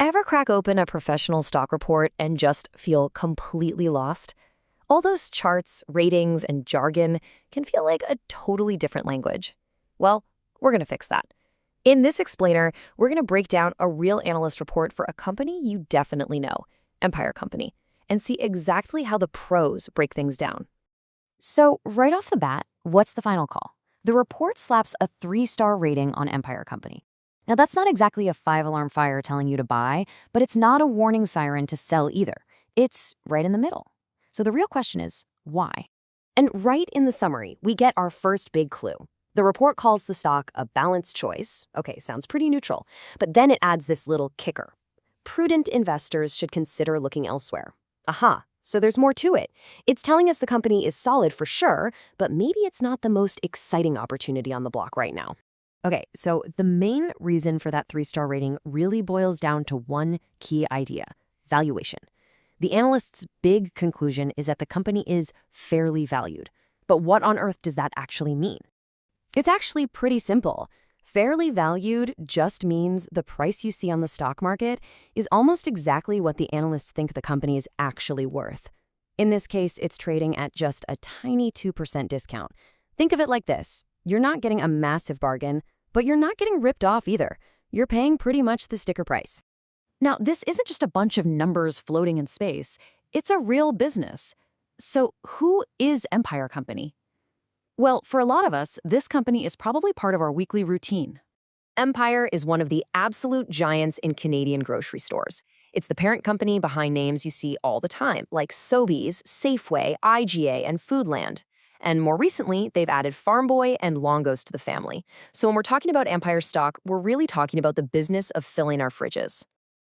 Ever crack open a professional stock report and just feel completely lost? All those charts, ratings, and jargon can feel like a totally different language. Well, we're going to fix that. In this explainer, we're going to break down a real analyst report for a company you definitely know, Empire Company, and see exactly how the pros break things down. So, right off the bat, what's the final call? The report slaps a 3-star rating on Empire Company. Now, that's not exactly a 5-alarm fire telling you to buy, but it's not a warning siren to sell either. It's right in the middle. So the real question is, why? And right in the summary, we get our first big clue. The report calls the stock a balanced choice. Okay, sounds pretty neutral. But then it adds this little kicker. Prudent investors should consider looking elsewhere. Aha, so there's more to it. It's telling us the company is solid for sure, but maybe it's not the most exciting opportunity on the block right now. Okay, so the main reason for that 3-star rating really boils down to one key idea: valuation. The analyst's big conclusion is that the company is fairly valued. But what on earth does that actually mean? It's actually pretty simple. Fairly valued just means the price you see on the stock market is almost exactly what the analysts think the company is actually worth. In this case, it's trading at just a tiny 2% discount. Think of it like this. You're not getting a massive bargain, but you're not getting ripped off either. You're paying pretty much the sticker price. Now, this isn't just a bunch of numbers floating in space. It's a real business. So who is Empire Company? Well, for a lot of us, this company is probably part of our weekly routine. Empire is one of the absolute giants in Canadian grocery stores. It's the parent company behind names you see all the time, like Sobeys, Safeway, IGA, and Foodland. And more recently, they've added Farm Boy and Longo's to the family. So when we're talking about Empire stock, we're really talking about the business of filling our fridges.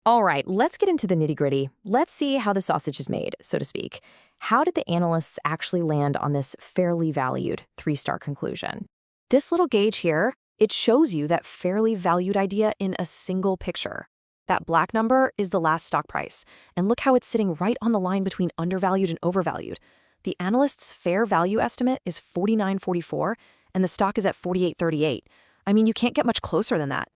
All right, let's get into the nitty-gritty. Let's see how the sausage is made, so to speak. How did the analysts actually land on this fairly valued 3-star conclusion? This little gauge here, it shows you that fairly valued idea in a single picture. That black number is the last stock price. And look how it's sitting right on the line between undervalued and overvalued. The analyst's fair value estimate is $49.44, and the stock is at $48.38. I mean, you can't get much closer than that.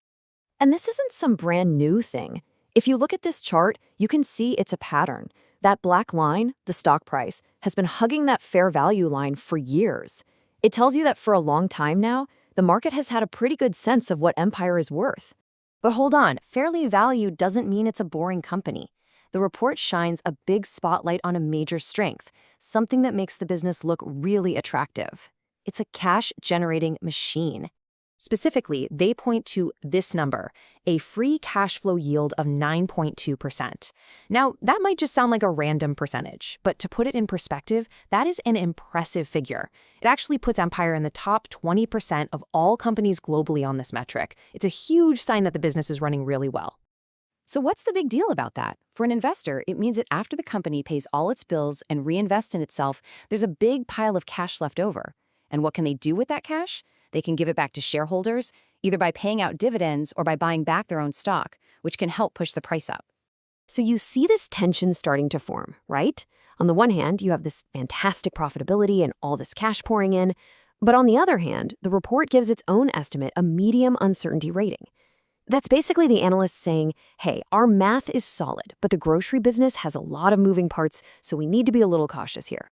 And this isn't some brand new thing. If you look at this chart, you can see it's a pattern. That black line, the stock price, has been hugging that fair value line for years. It tells you that for a long time now, the market has had a pretty good sense of what Empire is worth. But hold on, fairly valued doesn't mean it's a boring company. The report shines a big spotlight on a major strength, something that makes the business look really attractive. It's a cash-generating machine. Specifically, they point to this number, a free cash flow yield of 9.2%. Now, that might just sound like a random percentage, but to put it in perspective, that is an impressive figure. It actually puts Empire in the top 20% of all companies globally on this metric. It's a huge sign that the business is running really well. So what's the big deal about that? For an investor, it means that after the company pays all its bills and reinvests in itself, there's a big pile of cash left over. And what can they do with that cash? They can give it back to shareholders, either by paying out dividends or by buying back their own stock, which can help push the price up. So you see this tension starting to form, right? On the one hand, you have this fantastic profitability and all this cash pouring in. But on the other hand, the report gives its own estimate a medium uncertainty rating. That's basically the analysts saying, hey, our math is solid, but the grocery business has a lot of moving parts, so we need to be a little cautious here.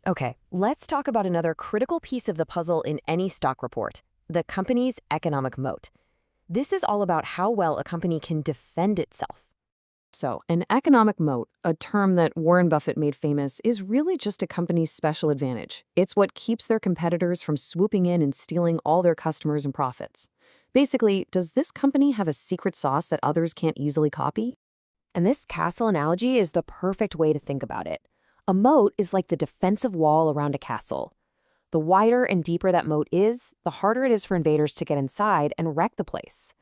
Okay, let's talk about another critical piece of the puzzle in any stock report, the company's economic moat. This is all about how well a company can defend itself. So, an economic moat, a term that Warren Buffett made famous, is really just a company's special advantage. It's what keeps their competitors from swooping in and stealing all their customers and profits. Basically, does this company have a secret sauce that others can't easily copy? And this castle analogy is the perfect way to think about it. A moat is like the defensive wall around a castle. The wider and deeper that moat is, the harder it is for invaders to get inside and wreck the place.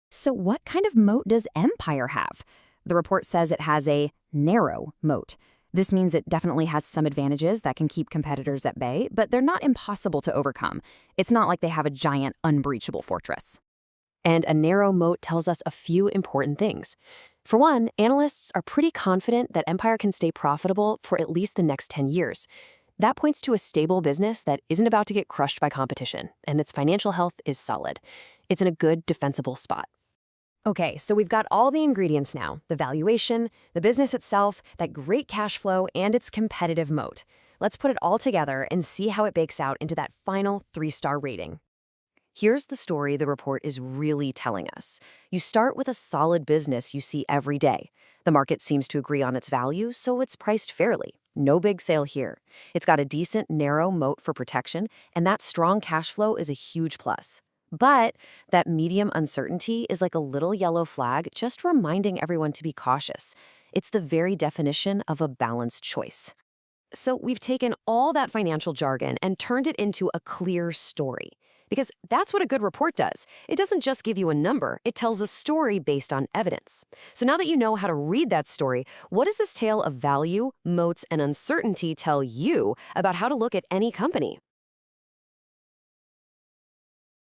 So what kind of moat does Empire have? The report says it has a narrow moat. This means it definitely has some advantages that can keep competitors at bay, but they're not impossible to overcome. It's not like they have a giant, unbreachable fortress. And a narrow moat tells us a few important things. For one, analysts are pretty confident that Empire can stay profitable for at least the next 10 years. That points to a stable business that isn't about to get crushed by competition, and its financial health is solid. It's in a good, defensible spot. Okay, so we've got all the ingredients now: the valuation, the business itself, that great cash flow, and its competitive moat. Let's put it all together and see how it bakes out into that final 3-star rating. Here's the story the report is really telling us. You start with a solid business you see every day. The market seems to agree on its value, so it's priced fairly. No big sale here. It's got a decent, narrow moat for protection, and that strong cash flow is a huge plus. But that medium uncertainty is like a little yellow flag, just reminding everyone to be cautious. It's the very definition of a balanced choice. So we've taken all that financial jargon and turned it into a clear story. Because that's what a good report does. It doesn't just give you a number, it tells a story based on evidence. So now that you know how to read that story, what does this tale of value, moats, and uncertainty tell you about how to look at any company?